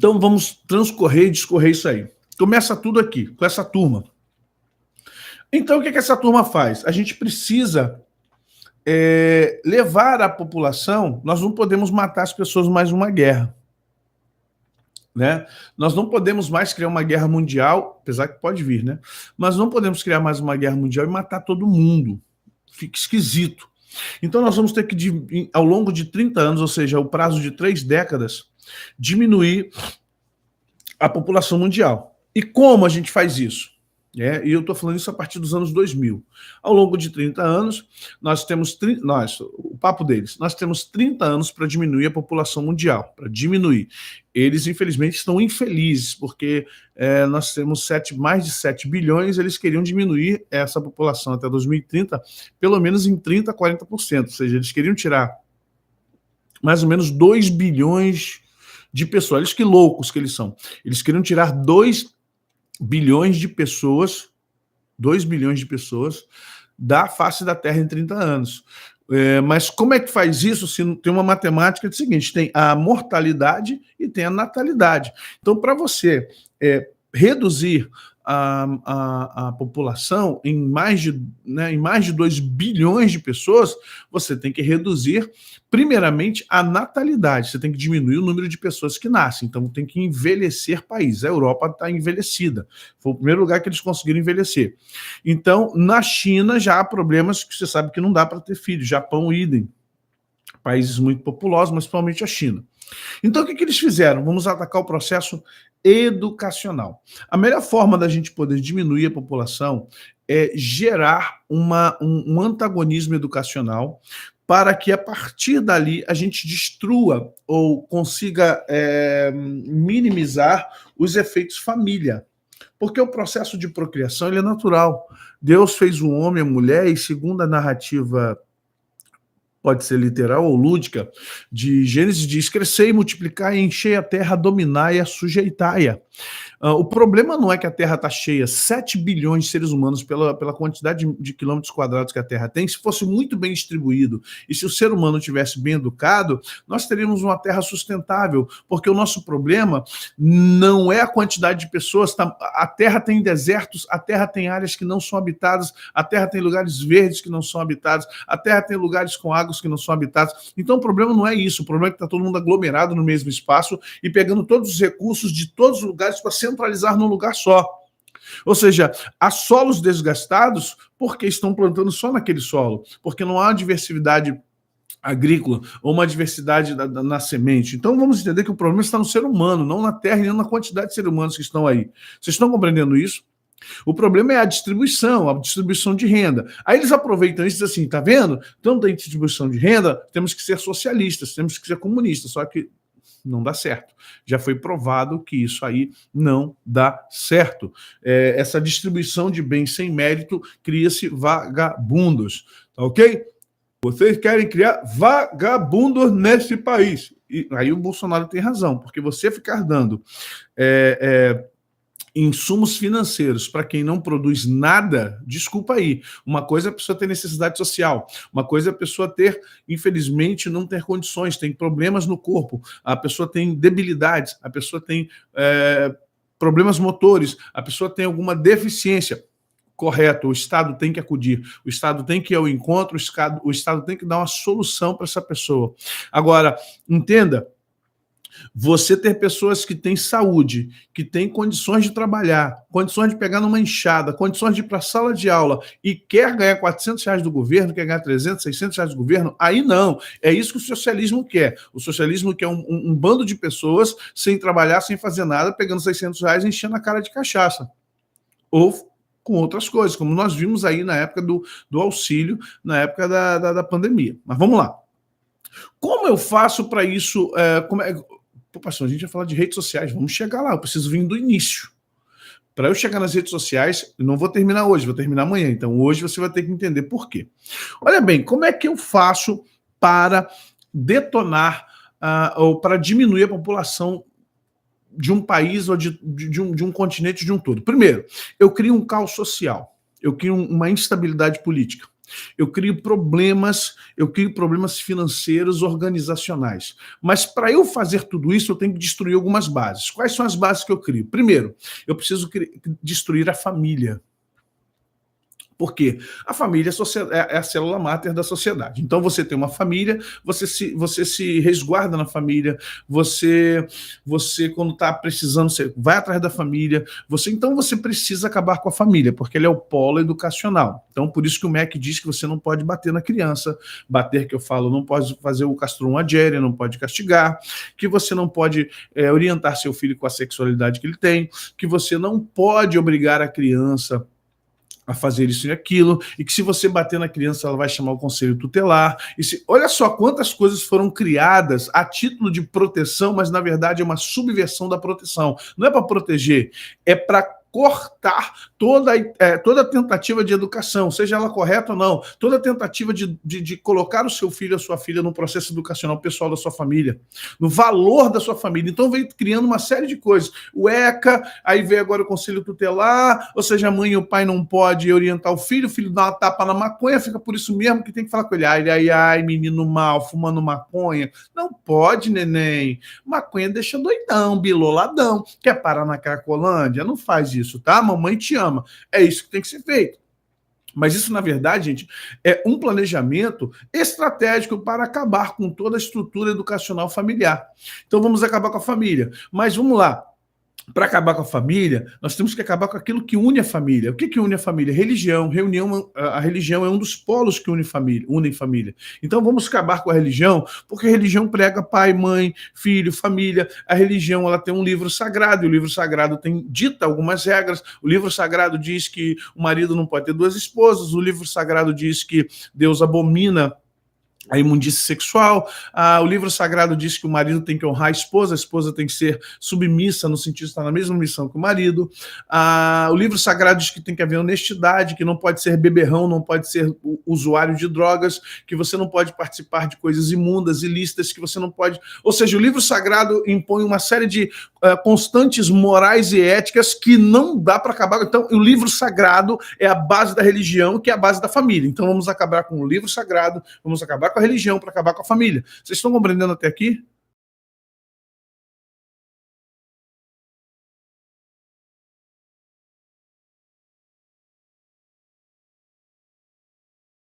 Então vamos transcorrer e discorrer isso aí. Começa tudo aqui, com essa turma. Então o que essa turma faz? A gente precisa levar a população, nós não podemos matar as pessoas mais uma guerra. Né? Nós não podemos mais criar uma guerra mundial, apesar que pode vir, né? Mas não podemos criar mais uma guerra mundial e matar todo mundo. Fica esquisito. Então nós vamos ter que, ao longo de 30 anos, ou seja, o prazo de 3 décadas, diminuir a população mundial. E como a gente faz isso? E eu estou falando isso a partir dos anos 2000. Ao longo de 30 anos, nós temos, o papo deles, nós temos 30 anos para diminuir a população mundial, para diminuir. Eles, infelizmente, estão infelizes, porque nós temos mais de 7 bilhões, eles queriam diminuir essa população até 2030, pelo menos em 30% a 40%, ou seja, eles queriam tirar mais ou menos 2 bilhões de pessoas. Olha que loucos que eles são. Eles queriam tirar 2 bilhões de pessoas, 2 bilhões de pessoas da face da Terra em 30 anos. Mas como é que faz isso se tem uma matemática do seguinte, tem a mortalidade e tem a natalidade. Então, para você reduzir a população em mais de 2 bilhões de pessoas, você tem que reduzir, primeiramente, a natalidade. Você tem que diminuir o número de pessoas que nascem. Então, tem que envelhecer países. A Europa está envelhecida. Foi o primeiro lugar que eles conseguiram envelhecer. Então, na China, já há problemas que você sabe que não dá para ter filhos. Japão, idem. Países muito populosos, mas principalmente a China. Então, o que eles fizeram? Vamos atacar o processo educacional. A melhor forma da gente poder diminuir a população é gerar um antagonismo educacional para que, a partir dali, a gente destrua ou consiga minimizar os efeitos família. Porque o processo de procriação ele é natural. Deus fez o homem e a mulher, e segundo a narrativa, pode ser literal ou lúdica, de Gênesis diz, crescei, multiplicai, enchei a terra, dominai e sujeitai-a. O problema não é que a Terra está cheia, 7 bilhões de seres humanos pela quantidade de quilômetros quadrados que a Terra tem. Se fosse muito bem distribuído e se o ser humano tivesse bem educado, nós teríamos uma Terra sustentável, porque o nosso problema não é a quantidade de pessoas. A Terra tem desertos, a Terra tem áreas que não são habitadas, a Terra tem lugares verdes que não são habitados, a Terra tem lugares com águas que não são habitados. Então o problema não é isso, o problema é que está todo mundo aglomerado no mesmo espaço e pegando todos os recursos de todos os lugares para centralizar num lugar só. Ou seja, há solos desgastados porque estão plantando só naquele solo, porque não há diversidade agrícola ou uma diversidade na semente. Então vamos entender que o problema está no ser humano, não na terra e não na quantidade de seres humanos que estão aí. Vocês estão compreendendo isso? O problema é a distribuição de renda. Aí eles aproveitam isso e dizem assim, tá vendo? Então tem distribuição de renda, temos que ser socialistas, temos que ser comunistas, só que não dá certo. Já foi provado que isso aí não dá certo. Essa distribuição de bens sem mérito cria-se vagabundos, tá ok? Vocês querem criar vagabundos nesse país. E aí o Bolsonaro tem razão, porque você ficar dando insumos financeiros para quem não produz nada, desculpa aí. Uma coisa é a pessoa ter necessidade social, uma coisa é a pessoa ter, infelizmente, não ter condições, tem problemas no corpo, a pessoa tem debilidades, a pessoa tem problemas motores, a pessoa tem alguma deficiência. Correto, o Estado tem que acudir, o Estado tem que ir ao encontro, o Estado tem que dar uma solução para essa pessoa. Agora, entenda, você ter pessoas que têm saúde, que têm condições de trabalhar, condições de pegar numa enxada, condições de ir para a sala de aula e quer ganhar R$400 do governo, quer ganhar 300, 600 reais do governo, aí não. É isso que o socialismo quer. O socialismo quer um bando de pessoas sem trabalhar, sem fazer nada, pegando R$600 e enchendo a cara de cachaça. Ou com outras coisas, como nós vimos aí na época do auxílio, na época da pandemia. Mas vamos lá. Como eu faço para isso? Pô, pastor, a gente vai falar de redes sociais, vamos chegar lá, eu preciso vir do início. Para eu chegar nas redes sociais, eu não vou terminar hoje, vou terminar amanhã, então hoje você vai ter que entender por quê. Olha bem, como é que eu faço para detonar ou para diminuir a população de um país ou de um continente, de um todo? Primeiro, eu crio um caos social, eu crio uma instabilidade política. Eu crio problemas financeiros, organizacionais. Mas para eu fazer tudo isso, eu tenho que destruir algumas bases. Quais são as bases que eu crio? Primeiro, eu preciso destruir a família. Por quê? A família é a célula máter da sociedade. Então, você tem uma família, você se resguarda na família, você quando está precisando, você vai atrás da família, então você precisa acabar com a família, porque ele é o polo educacional. Então, por isso que o MEC diz que você não pode bater na criança, bater, que eu falo, não pode fazer o castrum adjere, não pode castigar, que você não pode orientar seu filho com a sexualidade que ele tem, que você não pode obrigar a criança a fazer isso e aquilo, e que se você bater na criança, ela vai chamar o conselho tutelar. Olha só quantas coisas foram criadas a título de proteção, mas na verdade é uma subversão da proteção. Não é para proteger, é para cortar toda tentativa de educação, seja ela correta ou não, toda tentativa de colocar o seu filho, a sua filha no processo educacional pessoal da sua família, no valor da sua família. Então veio criando uma série de coisas. O ECA, aí veio agora o Conselho Tutelar, ou seja, a mãe e o pai não podem orientar o filho dá uma tapa na maconha, fica por isso mesmo que tem que falar com ele. Ai, menino mal, fumando maconha. Não pode, neném. Maconha deixa doidão, biloladão. Quer parar na Cracolândia? Não faz isso. Tá? Mamãe te ama. É isso que tem que ser feito. Mas isso, na verdade, gente, é um planejamento estratégico para acabar com toda a estrutura educacional familiar. Então, vamos acabar com a família. Mas vamos lá. Para acabar com a família, nós temos que acabar com aquilo que une a família. O que une a família? Religião. A religião é um dos polos que unem família. Então vamos acabar com a religião, porque a religião prega pai, mãe, filho, família. A religião, ela tem um livro sagrado, e o livro sagrado dita algumas regras. O livro sagrado diz que o marido não pode ter duas esposas. O livro sagrado diz que Deus abomina a imundície sexual. O livro sagrado diz que o marido tem que honrar a esposa tem que ser submissa, no sentido de estar na mesma missão que o marido. O livro sagrado diz que tem que haver honestidade, que não pode ser beberrão, não pode ser usuário de drogas, que você não pode participar de coisas imundas, ilícitas, que você não pode... Ou seja, o livro sagrado impõe uma série de constantes morais e éticas que não dá para acabar. Então, o livro sagrado é a base da religião, que é a base da família. Então, vamos acabar com o livro sagrado, vamos acabar com a religião para acabar com a família. Vocês estão compreendendo até aqui?